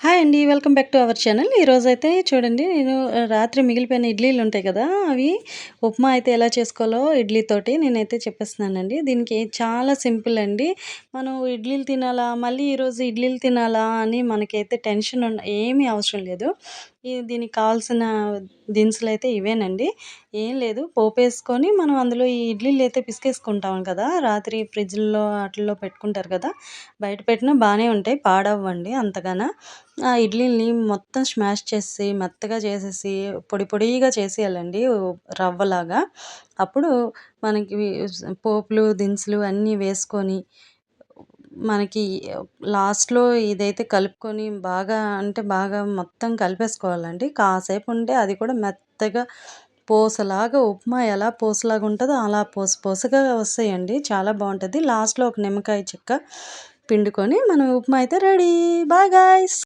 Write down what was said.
Hi అండి. Welcome back to our channel. ఈరోజైతే చూడండి నేను రాత్రి మిగిలిపోయిన ఇడ్లీలు ఉంటాయి కదా! అవి ఉప్మా అయితే ఎలా చేసుకోవాలో ఇడ్లీతోటి నేనైతే చెప్పేస్తున్నానండి. దీనికి చాలా సింపుల్ అండి. మనం ఇడ్లీలు తినాలా, మళ్ళీ ఈరోజు ఇడ్లీలు తినాలా అని మనకైతే టెన్షన్ ఏమీ అవసరం లేదు. దీనికి కావాల్సిన దినుసులైతే ఇవేనండి. ఏం లేదు, పోపేసుకొని మనం అందులో ఈ ఇడ్లీలైతే పిసికేసుకుంటాం కదా! రాత్రి ఫ్రిడ్జ్‌లో ఆటిల్లో పెట్టుకుంటారు కదా! బయట పెట్టినా బానే ఉంటాయి, పాడవ్వండి అంతగాన. ఆ ఇడ్లీని మొత్తం స్మాష్ చేసేసి, మెత్తగా చేసేసి, పొడి పొడిగా చేసేయాలండి రవ్వలాగా. అప్పుడు మనకి పోపులు, దినుసులు అన్నీ వేసుకొని, మనకి లాస్ట్‌లో ఇదైతే కలుపుకొని బాగా అంటే బాగా మొత్తం కలిపేసుకోవాలండి. కాసేపు ఉంటే అది కూడా మెత్తగా పూసలాగా, ఉప్మా ఎలా పూసలాగా ఉంటదో అలా పూసగా వస్తాయండి. చాలా బావుంటది. లాస్ట్‌లో ఒక నిమ్మకాయ చెక్క పిండుకొని మనం ఉప్మా అయితే రెడీ. Bye guys.